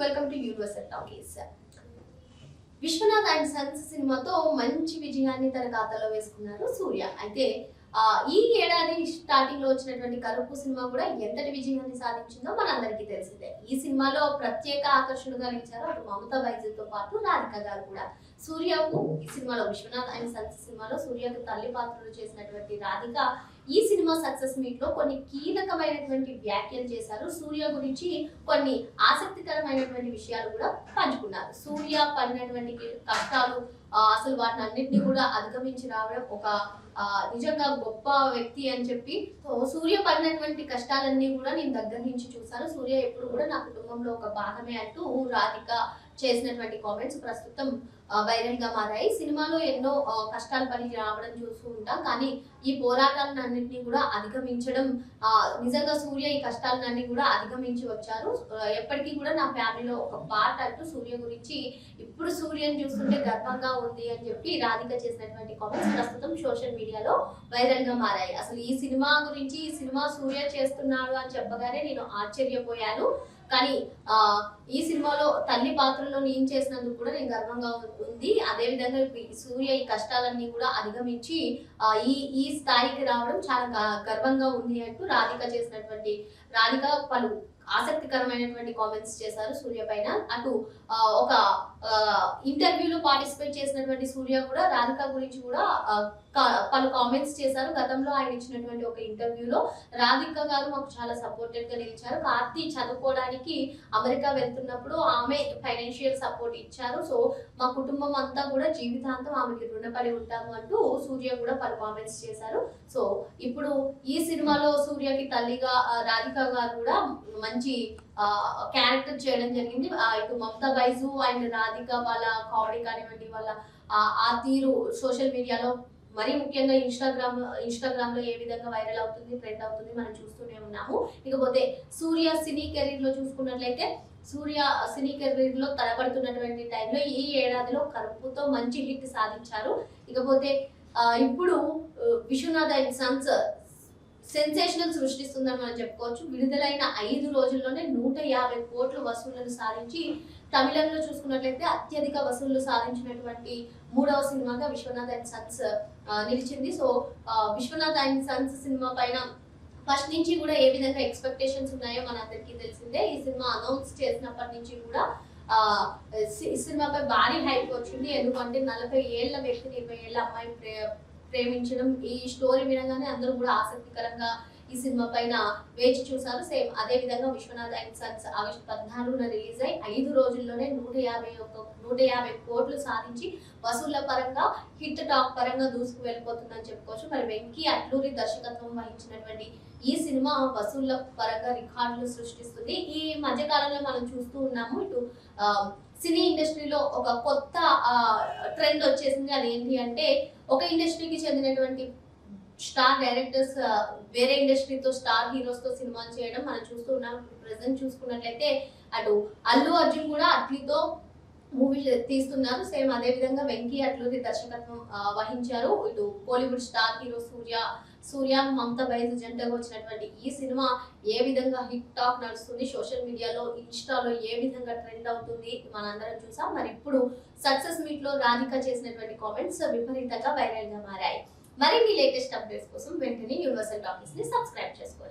Welcome to Universal Talkies. Vishwanath and Sons సినిమాతో మంచి విజయాన్ని తన ఖాతాలో వేసుకున్నారు సూర్య. అయితే ఈ ఏడాది స్టార్టింగ్ లో వచ్చినటువంటి కరుపు సినిమా కూడా ఎంతటి విజయాన్ని సాధించిందో మనందరికీ తెలిసిందే. ఈ సినిమాలో ప్రత్యేక ఆకర్షణగా నిలిచారు అటు మమతా బైజుతో పాటు రాధిక గారు కూడా. సూర్యకు ఈ సినిమాలో విశ్వనాథ్ అండ్ సన్స్ సినిమాలో సూర్యకు తల్లి పాత్రలు చేసినటువంటి రాధిక ఈ సినిమా సక్సెస్ మీట్ లో కొన్ని కీలకమైనటువంటి వ్యాఖ్యలు చేశారు. సూర్య గురించి కొన్ని ఆసక్తికరమైనటువంటి విషయాలు కూడా పంచుకున్నారు. సూర్య పడినటువంటి కష్టాలు అసలు వాటిని అన్నింటినీ కూడా అధిగమించి రావడం ఒక నిజంగా గొప్ప వ్యక్తి అని చెప్పి, సూర్య పడినటువంటి కష్టాలన్నీ కూడా నేను దగ్గర నుంచి చూసాను. సూర్య ఎప్పుడు కూడా నా కుటుంబంలో ఒక భాగమే అంటూ రాధిక చేసినటువంటి కామెంట్స్ ప్రస్తుతం వైరల్ గా మారాయి. సినిమాలో ఎన్నో కష్టాలు పడి రావడం చూస్తూ ఉంటాం, కానీ ఈ పోరాటాలను అన్నింటినీ కూడా అధిగమించడం నిజంగా సూర్య ఈ కష్టాలన్నీ కూడా అధిగమించి వచ్చారు. ఎప్పటికీ కూడా నా ఫ్యామిలీలో ఒక పార్ట్ అంటూ సూర్య గురించి ఇప్పుడు సూర్యని చూస్తుంటే గర్వంగా ఉంది అని చెప్పి రాధిక చేసినటువంటి కామెంట్స్ ప్రస్తుతం సోషల్ మీడియాలో వైరల్ గా మారాయి. అసలు ఈ సినిమా గురించి, ఈ సినిమా సూర్య చేస్తున్నాడు అని చెప్పగానే నేను ఆశ్చర్యపోయాను. కానీ ఈ సినిమాలో తల్లి పాత్రలో నేను చేసినందుకు కూడా నేను గర్వంగా ఉంది. అదే విధంగా సూర్య ఈ కష్టాలన్నీ కూడా అధిగమించి ఈ స్థాయికి రావడం చాలా గర్వంగా ఉంది అంటూ రాధిక పలు ఆసక్తికరమైనటువంటి కామెంట్స్ చేశారు సూర్య పైన. అటు ఒక ఇంటర్వ్యూలో పార్టిసిపేట్ చేసినటువంటి సూర్య కూడా రాధిక గురించి కూడా పలు కామెంట్స్ చేశారు. గతంలో ఆయన ఇచ్చినటువంటి ఒక ఇంటర్వ్యూలో రాధిక గారు మాకు చాలా సపోర్టెడ్ గా నిలిచారు. కార్తీ చదువుకోవడానికి అమెరికా వెళ్తున్నప్పుడు ఆమె ఫైనాన్షియల్ సపోర్ట్ ఇచ్చారు. సో మా కుటుంబం అంతా కూడా జీవితాంతం ఆమెకి రుణపడి ఉంటాము అంటూ సూర్య కూడా పలు కామెంట్స్ చేశారు. సో ఇప్పుడు ఈ సినిమాలో సూర్యకి తల్లిగా రాధిక గారు కూడా మంచి క్యారెక్టర్ చేయడం జరిగింది. ఇటు మమతా బైజు అండ్ రాధిక వాళ్ళ కామెడీ కానివ్వండి, వాళ్ళ ఆ తీరు సోషల్ మీడియాలో మరీ ముఖ్యంగా ఇన్స్టాగ్రామ్ లో ఏ విధంగా వైరల్ అవుతుంది, ట్రెండ్ అవుతుంది మనం చూస్తూనే ఉన్నాము. ఇకపోతే సూర్య సినీ కెరీర్ లో చూసుకున్నట్లయితే సూర్య సినీ కెరీర్ లో తలపడుతున్నటువంటి టైంలో ఈ ఏడాదిలో కరుపుతో మంచి హిట్ సాధించారు. ఇకపోతే ఇప్పుడు విశ్వనాథ్ అండ్ సన్స్ సెన్సేషనల్ సృష్టిస్తుందని మనం చెప్పుకోవచ్చు. విడుదలైన 5 రోజుల్లోనే 150 కోట్ల వసూళ్లను సాధించి తమిళంలో చూసుకున్నట్లయితే అత్యధిక వసూళ్లు సాధించినటువంటి 3వ సినిమాగా విశ్వనాథ్ అండ్ సన్స్ నిలిచింది. సో విశ్వనాథ్ అండ్ సన్స్ సినిమా పైన ఫస్ట్ నుంచి కూడా ఏ విధంగా ఎక్స్పెక్టేషన్స్ ఉన్నాయో మనందరికీ తెలిసిందే. ఈ సినిమా అనౌన్స్ చేసినప్పటి నుంచి కూడా ఈ సినిమాపై భారీ హైప్ వచ్చింది. ఎందుకంటే 40 ఏళ్ల వ్యక్తిని 20 ఏళ్ల అమ్మాయి ప్రేమించడం, ఈ స్టోరీ వినగానే అందరూ కూడా ఆసక్తికరంగా ఈ సినిమా పైన వేచి చూశారు. సేమ్ అదే విధంగా విశ్వనాథ్ అండ్ సన్స్ ఆగస్టు 14న రిలీజ్ అయి 5 రోజుల్లోనే 150 కోట్లు సాధించి వసూళ్ల పరంగా హిట్ టాక్ పరంగా దూసుకు వెళ్ళిపోతుందని చెప్పుకోవచ్చు. మరి వెంకీ అట్లూరి దర్శకత్వం వహించినటువంటి ఈ సినిమా వసూళ్ల పరంగా రికార్డులు సృష్టిస్తుంది. ఈ మధ్య కాలంలో మనం చూస్తూ ఉన్నాము, ఇటు సినీ ఇండస్ట్రీలో ఒక కొత్త ట్రెండ్ వచ్చేసింది. అదేంటి అంటే ఒక ఇండస్ట్రీకి చెందినటువంటి స్టార్ డైరెక్టర్స్ వేరే ఇండస్ట్రీతో స్టార్ హీరోస్ తో సినిమాలు చేయడం మనం చూస్తూ ఉన్నాం. ప్రెసెంట్ చూసుకున్నట్లయితే అటు అల్లు అర్జున్ కూడా అట్లీతో మూవీ తీస్తున్నారు. సేమ్ అదే విధంగా వెంకీ అట్లూరి దర్శకత్వం వహించారు. ఇటు బాలీవుడ్ స్టార్ హీరో సూర్య మమతా బైజు జంటగా వచ్చినటువంటి ఈ సినిమా ఏ విధంగా హిట్ టాక్ నడుస్తుంది, సోషల్ మీడియాలో ఇన్స్టాలో ఏ విధంగా ట్రెండ్ అవుతుంది మనందరం చూసాం. మరి ఇప్పుడు సక్సెస్ మీట్ లో రాధిక చేసినటువంటి కామెంట్స్ విపరీతంగా వైరల్ గా మారాయి. మరిన్ని లేటెస్ట్ అప్డేట్స్ కోసం వెంటనే యూనివర్సల్ టాకీస్ ని సబ్స్క్రైబ్ చేసుకోండి.